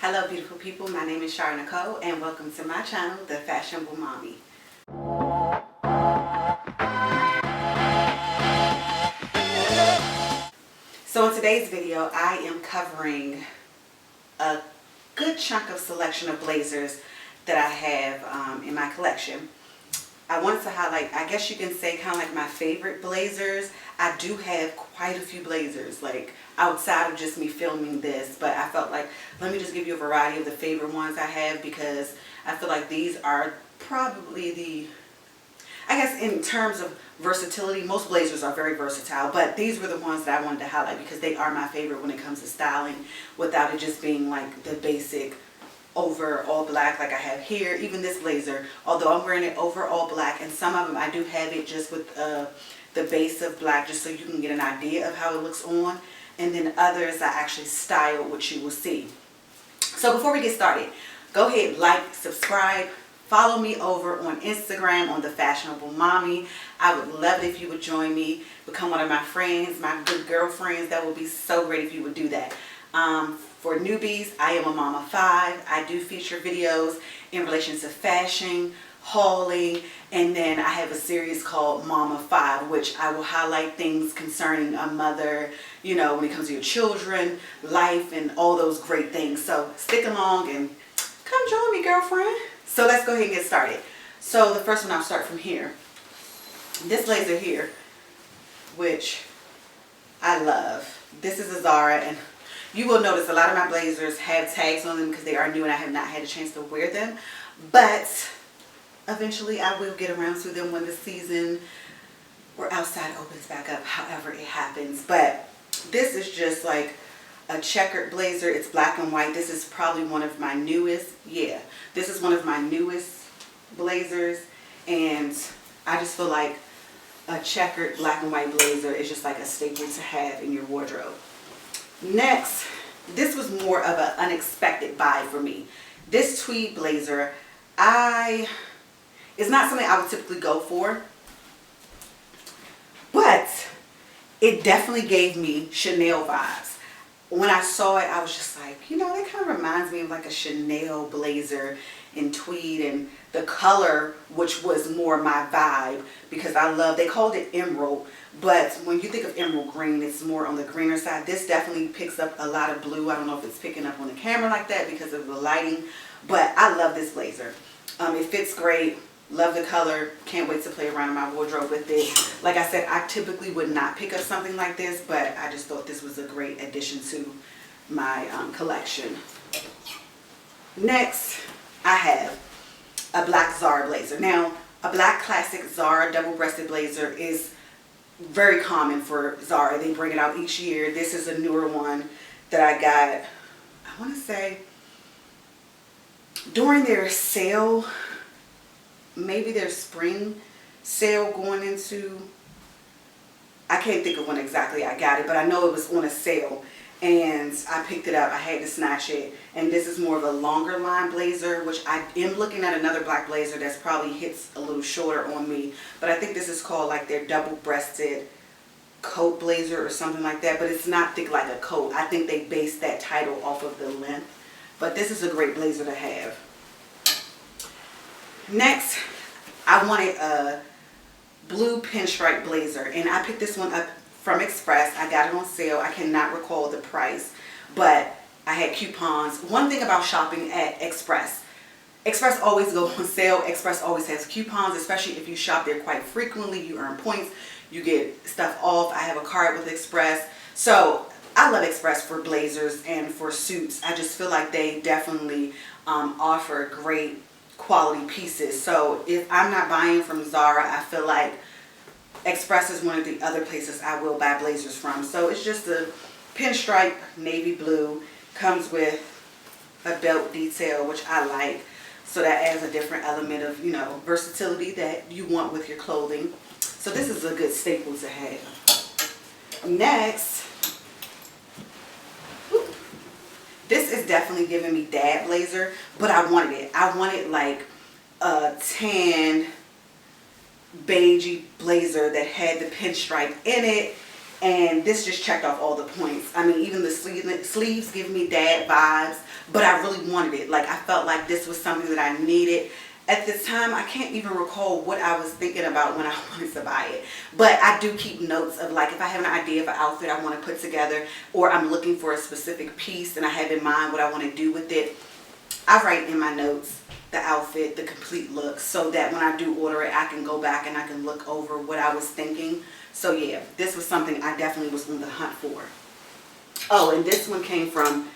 Hello beautiful people, my name is Zara Nicole and welcome to my channel, The Fashionable Mommy. So in today's video, I am covering a good chunk of selection of blazers that I have in my collection. I wanted to highlight, I guess you can say, kind of like my favorite blazers. I do have quite a few blazers, like outside of just me filming this, but I felt like, let me just give you a variety of the favorite ones I have, because I feel like these are probably the, I guess in terms of versatility, most blazers are very versatile, but these were the ones that I wanted to highlight because they are my favorite when it comes to styling, without it just being like the basic over all black like I have here. Even this blazer, although I'm wearing it over all black, and some of them I do have it just with the base of black, just so you can get an idea of how it looks on, and then others I actually style, which you will see. So before we get started, go ahead, like, subscribe, follow me over on Instagram on The Fashionable Mommy. I would love it if you would join me, become one of my friends, my good girlfriends. That would be so great if you would do that. For newbies, I am a mom of 5. I do feature videos in relation to fashion, hauling, and then I have a series called Mom of 5, which I will highlight things concerning a mother, you know, when it comes to your children, life, and all those great things. So stick along and come join me, girlfriend. So let's go ahead and get started. So the first one, I'll start from here. This blazer here, which I love. This is a Zara, and you will notice a lot of my blazers have tags on them because they are new and I have not had a chance to wear them. But eventually I will get around to them when the season or outside opens back up, however it happens. But this is just like a checkered blazer. It's black and white. This is probably one of my newest. Yeah, this is one of my newest blazers. And I just feel like a checkered black and white blazer is just like a staple to have in your wardrobe. Next, this was more of an unexpected buy for me. This tweed blazer, it's not something I would typically go for, but it definitely gave me Chanel vibes. When I saw it, I was just like, you know, that kind of reminds me of like a Chanel blazer in tweed, and the color, which was more my vibe, because I love, they called it emerald, but when you think of emerald green, it's more on the greener side. This definitely picks up a lot of blue. I don't know if it's picking up on the camera like that because of the lighting, but I love this blazer. It fits great. Love the color. Can't wait to play around in my wardrobe with it. Like I said, I typically would not pick up something like this, but I just thought this was a great addition to my collection. Next, I have a black Zara blazer. Now, a black classic Zara double-breasted blazer is very common for Zara. They bring it out each year. This is a newer one that I got, I want to say, during their sale, maybe their spring sale going into, I can't think of when exactly I got it, but I know it was on a sale and I picked it up. I had to snatch it, and this is more of a longer line blazer, which I am looking at another black blazer that's probably hits a little shorter on me, but I think this is called like their double-breasted coat blazer or something like that, but it's not thick like a coat. I think they based that title off of the length, but this is a great blazer to have. Next, I wanted a blue pinstripe blazer, and I picked this one up from Express. I got it on sale. I cannot recall the price, but I had coupons. One thing about shopping at Express always goes on sale. Express always has coupons, especially if you shop there quite frequently. You earn points, you get stuff off. I have a card with Express, so I love Express for blazers and for suits. I just feel like they definitely offer great quality pieces. So if I'm not buying from Zara, I feel like Express is one of the other places I will buy blazers from. So it's just a pinstripe navy blue, comes with a belt detail, which I like, so that adds a different element of, you know, versatility that you want with your clothing. So this is a good staple to have. Next, this is definitely giving me dad blazer, but I wanted it. I wanted like a tan beigey blazer that had the pinstripe in it, and this just checked off all the points. I mean, even the sleeves give me dad vibes, but I really wanted it. Like, I felt like this was something that I needed. At this time, I can't even recall what I was thinking about when I wanted to buy it. But I do keep notes of, like, if I have an idea of an outfit I want to put together, or I'm looking for a specific piece and I have in mind what I want to do with it, I write in my notes the outfit, the complete look, so that when I do order it, I can go back and I can look over what I was thinking. So yeah, this was something I definitely was on the hunt for. Oh, and this one came from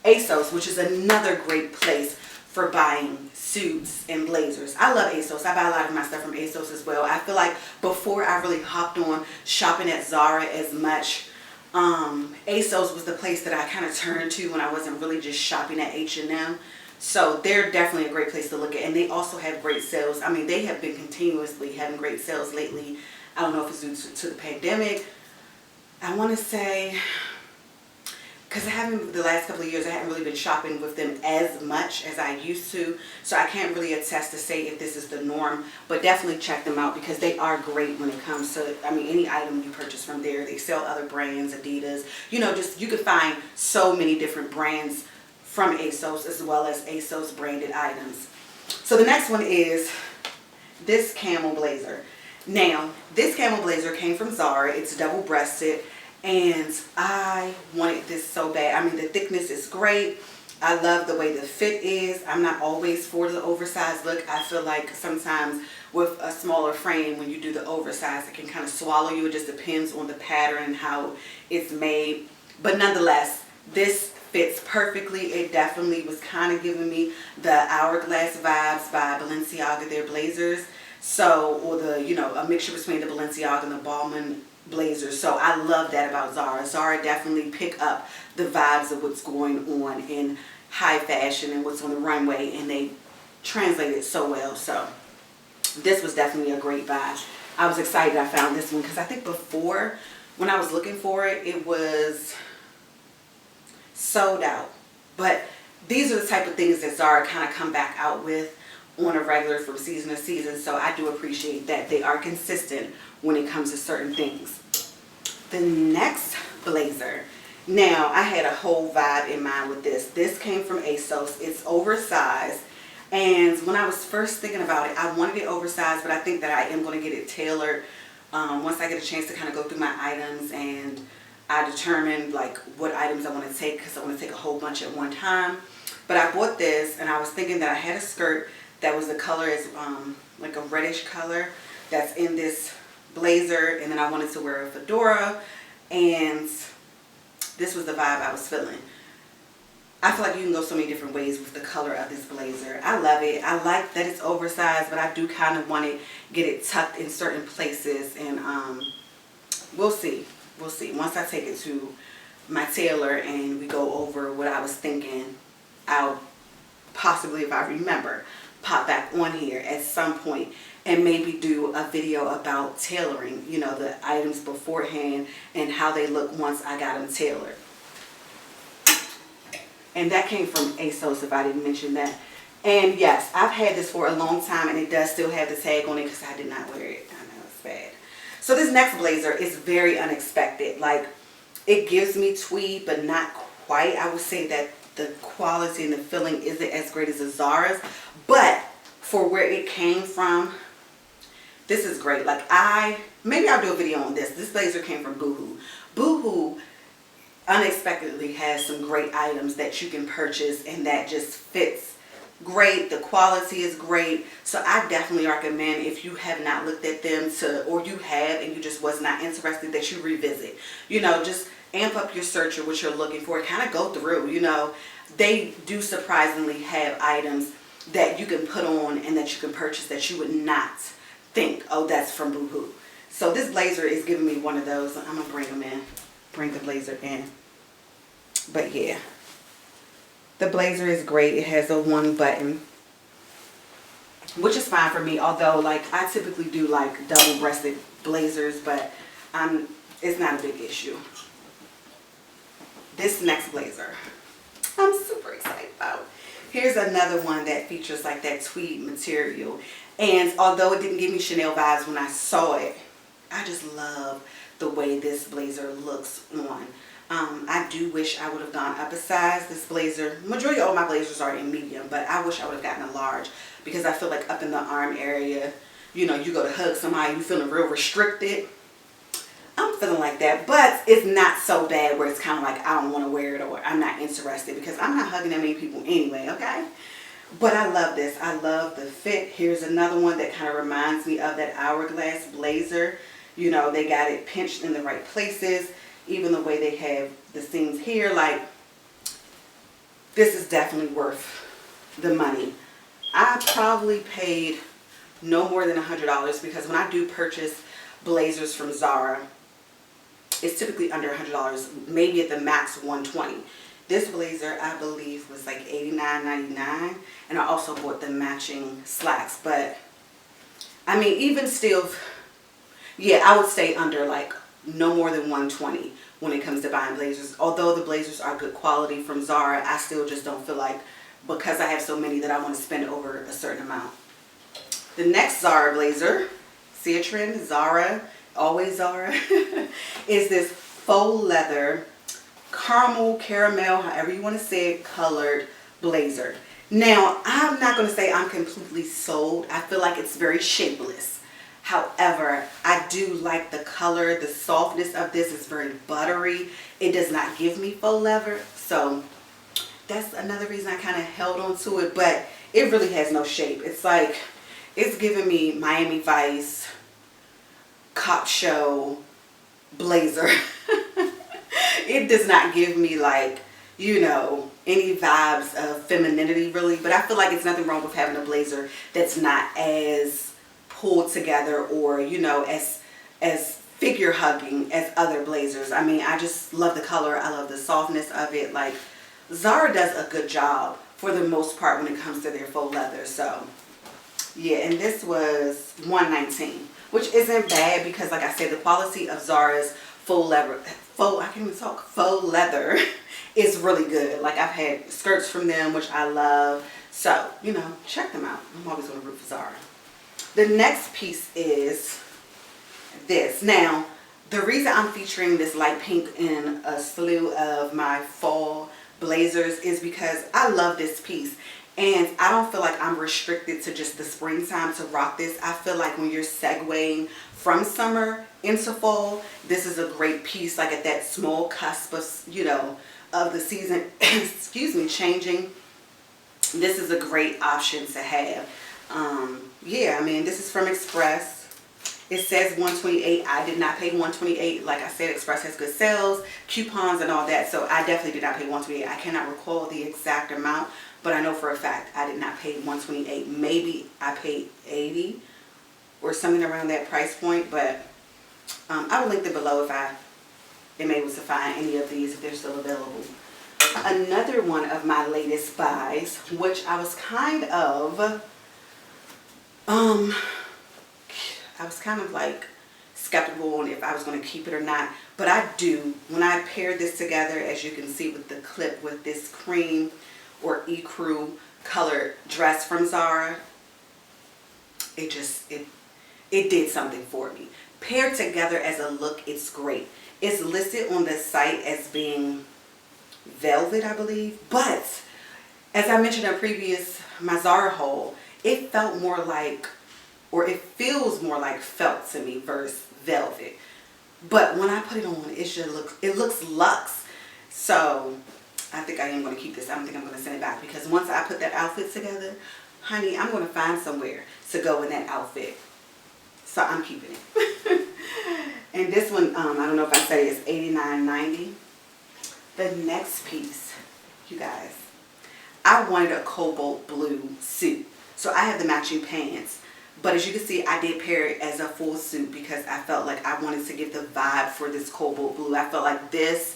Asos, which is another great place for buying suits and blazers. I love Asos. I buy a lot of my stuff from Asos as well. I feel like before I really hopped on shopping at Zara as much, Asos was the place that I kind of turned to when I wasn't really just shopping at H&M. So they're definitely a great place to look at, and they also have great sales. I mean, they have been continuously having great sales lately. I don't know if it's due to the pandemic. I want to say, because the last couple of years, I haven't really been shopping with them as much as I used to. So I can't really attest to say if this is the norm, but definitely check them out because they are great when it comes to, I mean, any item you purchase from there. They sell other brands, Adidas, you know, just, you could find so many different brands from Asos as well as Asos branded items. So the next one is this Camel Blazer. Now, this Camel Blazer came from Zara. It's double-breasted, and I wanted this so bad. I mean, the thickness is great. I love the way the fit is. I'm not always for the oversized look. I feel like sometimes with a smaller frame, when you do the oversized, it can kind of swallow you. It just depends on the pattern and how it's made. But nonetheless, this fits perfectly. It definitely was kind of giving me the Hourglass vibes by Balenciaga, their blazers. So, or the, you know, a mixture between the Balenciaga and the Balmain blazers. So I love that about Zara. Zara definitely pick up the vibes of what's going on in high fashion and what's on the runway, and they translate it so well. So this was definitely a great buy. I was excited I found this one because I think before, when I was looking for it, it was sold out. But these are the type of things that Zara kind of come back out with on a regular from season to season. So I do appreciate that they are consistent when it comes to certain things. The next blazer. Now, I had a whole vibe in mind with this. This came from Asos. It's oversized. And when I was first thinking about it, I wanted it oversized, but I think that I am going to get it tailored once I get a chance to kind of go through my items and I determine like what items I want to take, because I want to take a whole bunch at one time. But I bought this and I was thinking that I had a skirt that was the color is like a reddish color that's in this blazer, and then I wanted to wear a fedora, and this was the vibe I was feeling. I feel like you can go so many different ways with the color of this blazer. I love it. I like that it's oversized, but I do kind of want to get it tucked in certain places, and we'll see. We'll see. Once I take it to my tailor and we go over what I was thinking, I'll possibly, if I remember, pop back on here at some point and maybe do a video about tailoring, you know, the items beforehand and how they look once I got them tailored. And that came from Asos, if I didn't mention that. And yes, I've had this for a long time, and it does still have the tag on it because I did not wear it. I know it's bad. So this next blazer is very unexpected. Like, it gives me tweed, but not quite. I would say that the quality and the feeling isn't as great as the Zara's, but for where it came from, this is great. Like, maybe I'll do a video on this. This blazer came from Boohoo. Boohoo unexpectedly has some great items that you can purchase and that just fits great. The quality is great. So I definitely recommend, if you have not looked at them, or you have and you just was not interested, that you revisit. You know, just amp up your search of what you're looking for. Kind of go through, you know. They do surprisingly have items that you can put on and that you can purchase that you would not think, oh, that's from Boohoo. So this blazer is giving me one of those. I'm going to bring them in. Bring the blazer in. But yeah. The blazer is great. It has a one button, which is fine for me. Although, like, I typically do like double-breasted blazers, but it's not a big issue. This next blazer, I'm super excited about. Here's another one that features like that tweed material. And although it didn't give me Chanel vibes when I saw it, I just love the way this blazer looks on. I do wish I would have gone up a size. This blazer, majority of all my blazers are in medium, but I wish I would have gotten a large because I feel like up in the arm area, you know, you go to hug somebody, you feeling real restricted. I'm feeling like that, but it's not so bad where it's kind of like I don't want to wear it or I'm not interested because I'm not hugging that many people anyway, okay? But I love this. I love the fit. Here's another one that kind of reminds me of that hourglass blazer. You know, they got it pinched in the right places. Even the way they have the seams here, like, this is definitely worth the money. I probably paid no more than $100 because when I do purchase blazers from Zara, it's typically under $100, maybe at the max $120. This blazer, I believe, was like $89.99, and I also bought the matching slacks. But I mean, even still, yeah, I would stay under like no more than $120 when it comes to buying blazers. Although the blazers are good quality from Zara, I still just don't feel like, because I have so many, that I want to spend over a certain amount. The next Zara blazer, see a trend? Zara, always Zara, is this faux leather, caramel, however you want to say it, colored blazer. Now, I'm not going to say I'm completely sold. I feel like it's very shapeless. However, I do like the color. The softness of this is very buttery. It does not give me faux leather. So that's another reason I kind of held on to it. But it really has no shape. It's like, it's giving me Miami Vice, cop show, blazer. It does not give me like, you know, any vibes of femininity really. But I feel like it's nothing wrong with having a blazer that's not as pulled together or, you know, as figure hugging as other blazers. I mean, I just love the color. I love the softness of it. Like, Zara does a good job for the most part when it comes to their faux leather. So yeah, and this was $119, which isn't bad because, like I said, the quality of Zara's faux leather is really good. Like, I've had skirts from them, which I love. So, you know, check them out. I'm always going to root for Zara. The next piece is this. Now, the reason I'm featuring this light pink in a slew of my fall blazers is because I love this piece. And I don't feel like I'm restricted to just the springtime to rock this. I feel like when you're segueing from summer into fall, this is a great piece, like at that small cusp of, you know, of the season, excuse me, changing. This is a great option to have. Yeah, I mean, this is from Express. It says $128. I did not pay $128. Like I said, Express has good sales, coupons, and all that. So I definitely did not pay $128. I cannot recall the exact amount, but I know for a fact I did not pay $128. Maybe I paid $80 or something around that price point. But I will link them below if I am able to find any of these if they're still available. Another one of my latest buys, which I was kind of like skeptical on if I was going to keep it or not, but I do. When I paired this together, as you can see with the clip with this cream or ecru colored dress from Zara, it did something for me. Paired together as a look, it's great. It's listed on the site as being velvet, I believe, but as I mentioned in my Zara haul, it felt more like, or it feels more like felt to me versus velvet. But when I put it on, it looks luxe. So I think I am going to keep this. I don't think I'm going to send it back because once I put that outfit together, honey, I'm going to find somewhere to go in that outfit. So I'm keeping it. And this one, I don't know if I said it, is $89.90. The next piece, you guys, I wanted a cobalt blue suit. So I have the matching pants. But as you can see, I did pair it as a full suit because I felt like I wanted to give the vibe for this cobalt blue. I felt like this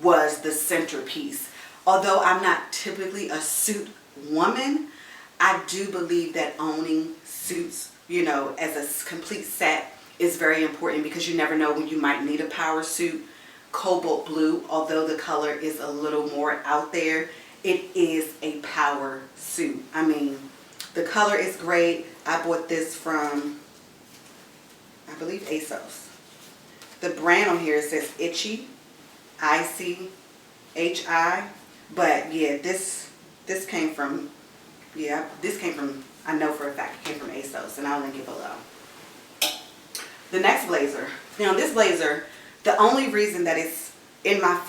was the centerpiece. Although I'm not typically a suit woman, I do believe that owning suits, you know, as a complete set is very important because you never know when you might need a power suit. Cobalt blue, although the color is a little more out there, it is a power suit. I mean, the color is great. I bought this from, I believe, Asos. The brand on here says Itchy. ICHI. But yeah, this came from, yeah, this came from, I know for a fact it came from Asos, and I'll link it below. The next blazer. Now this blazer, the only reason that it's in my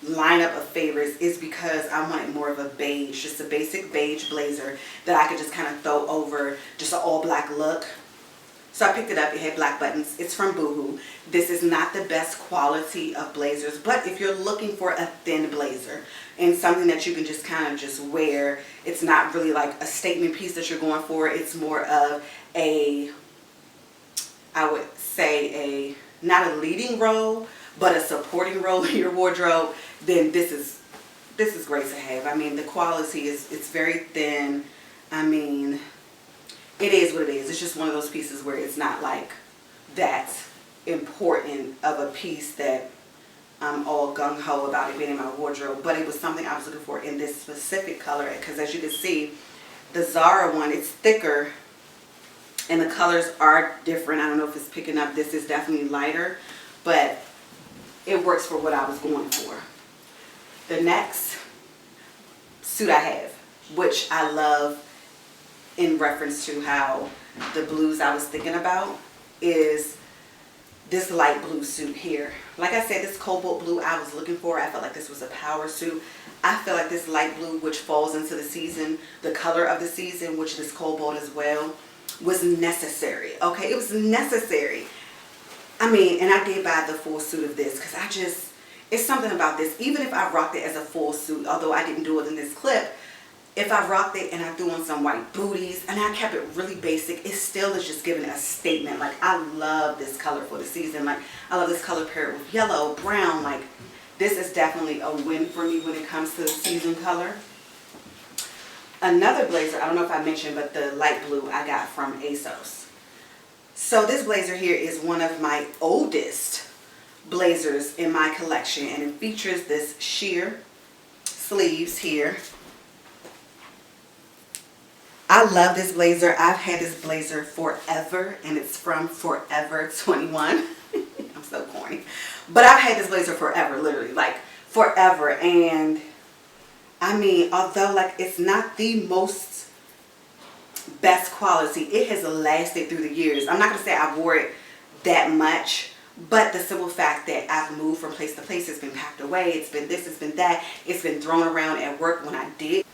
lineup of favorites is because I wanted more of a beige, just a basic beige blazer that I could just kind of throw over just an all black look. So I picked it up. It had black buttons. It's from Boohoo. This is not the best quality of blazers, but if you're looking for a thin blazer and something that you can just kind of just wear, it's not really like a statement piece that you're going for. It's more of a, I would say not a leading role, but a supporting role in your wardrobe, then this is great to have. I mean, the quality it's very thin. I mean, it is what it is. It's just one of those pieces where it's not like that important of a piece that I'm all gung-ho about it being in my wardrobe, but it was something I was looking for in this specific color, because as you can see, the Zara one, it's thicker and the colors are different. I don't know if it's picking up. This is definitely lighter, but it works for what I was going for. The next suit I have, which I love in reference to how the blues I was thinking about, is this light blue suit here. Like I said, this cobalt blue I was looking for. I felt like this was a power suit. I feel like this light blue, which falls into the season, the color of the season, which is cobalt as well, was necessary. Okay, it was necessary. I mean, and I did buy the full suit of this because it's something about this. Even if I rocked it as a full suit, although I didn't do it in this clip, if I rocked it and I threw on some white booties and I kept it really basic, it still is just giving a statement. Like, I love this color for the season. Like, I love this color paired with yellow, brown. Like, this is definitely a win for me when it comes to the season color. Another blazer, I don't know if I mentioned, but the light blue I got from Asos. So this blazer here is one of my oldest blazers in my collection, and it features this sheer sleeves here. I love this blazer. I've had this blazer forever, and it's from Forever 21. I'm so corny. But I've had this blazer forever, literally, like forever. And I mean, although like it's not the most best quality, it has lasted through the years. I'm not going to say I wore it that much, but the simple fact that I've moved from place to place, it's been packed away, it's been this, it's been that, it's been thrown around at work when I did.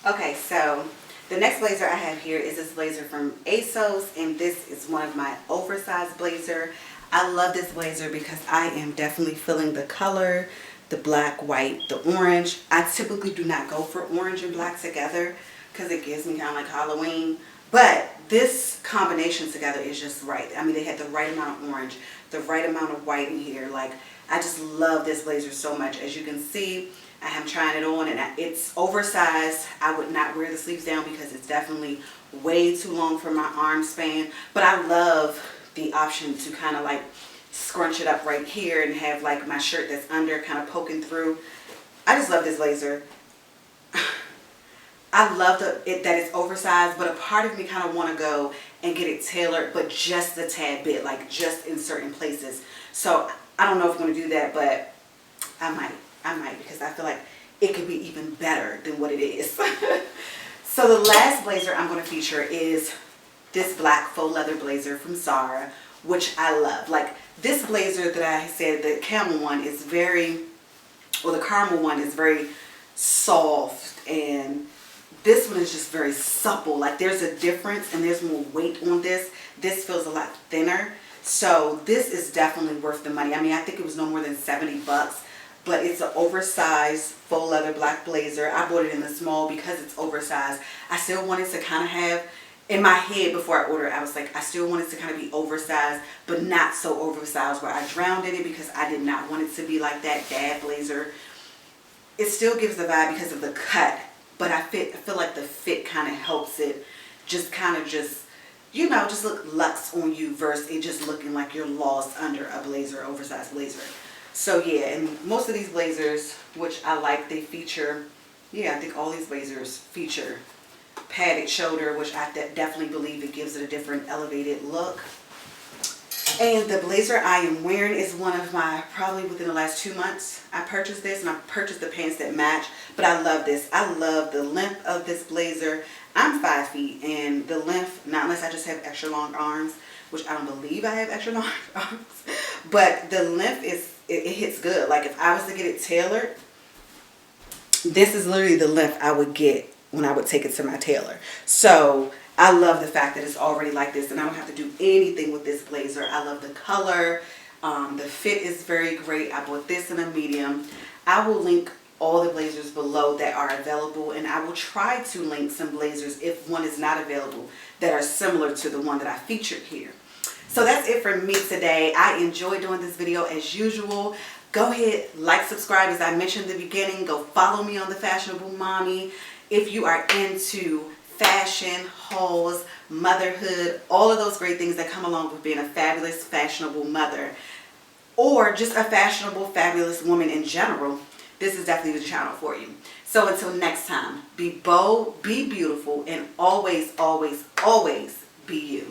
Okay, so the next blazer I have here is this blazer from Asos, and this is one of my oversized blazer. I love this blazer because I am definitely feeling the color, the black, white, the orange. I typically do not go for orange and black together because it gives me kind of like Halloween. But this combination together is just right. I mean, they had the right amount of orange, the right amount of white in here. Like, I just love this blazer so much. As you can see, I am trying it on, and it's oversized. I would not wear the sleeves down because it's definitely way too long for my arm span. But I love the option to kind of like scrunch it up right here and have like my shirt that's under kind of poking through. I just love this blazer. I love that it's oversized, but a part of me kind of want to go and get it tailored, but just a tad bit, like just in certain places. So I don't know if I'm going to do that, but I might because I feel like it could be even better than what it is. So the last blazer I'm going to feature is this black faux leather blazer from Zara, which I love. Like, this blazer that I said, the camel one is very, or the caramel one is very soft, and this one is just very supple. Like, there's a difference and there's more weight on this. This feels a lot thinner. So this is definitely worth the money. I mean, I think it was no more than 70 bucks, but it's an oversized faux leather black blazer. I bought it in the small because it's oversized. I still wanted to kind of have, in my head before I ordered, I was like, I still wanted to kind of be oversized, but not so oversized where I drowned in it, because I did not want it to be like that dad blazer. It still gives the vibe because of the cut, but I feel like the fit kind of helps it just kind of just, you know, just look luxe on you versus it just looking like you're lost under a blazer, oversized blazer. So yeah, and most of these blazers, which I like, they feature, yeah, I think all these blazers feature padded shoulder, which I definitely believe it gives it a different elevated look. And the blazer I am wearing is one of my, probably within the last 2 months, I purchased this, and I purchased the pants that match. But I love this. I love the length of this blazer. I'm 5 feet, and the length, not unless I just have extra long arms, which I don't believe I have extra long arms, but the length is, it hits good. Like if I was to get it tailored, this is literally the length I would get when I would take it to my tailor. So I love the fact that it's already like this and I don't have to do anything with this blazer. I love the color. The fit is very great. I bought this in a medium. I will link all the blazers below that are available, and I will try to link some blazers if one is not available that are similar to the one that I featured here. So that's it for me today. I enjoyed doing this video as usual. Go ahead, like, subscribe, as I mentioned in the beginning. Go follow me on The Fashionable Mommy. If you are into fashion, hauls, motherhood, all of those great things that come along with being a fabulous, fashionable mother, or just a fashionable, fabulous woman in general, this is definitely the channel for you. So until next time, be bold, be beautiful, and always, always, always be you.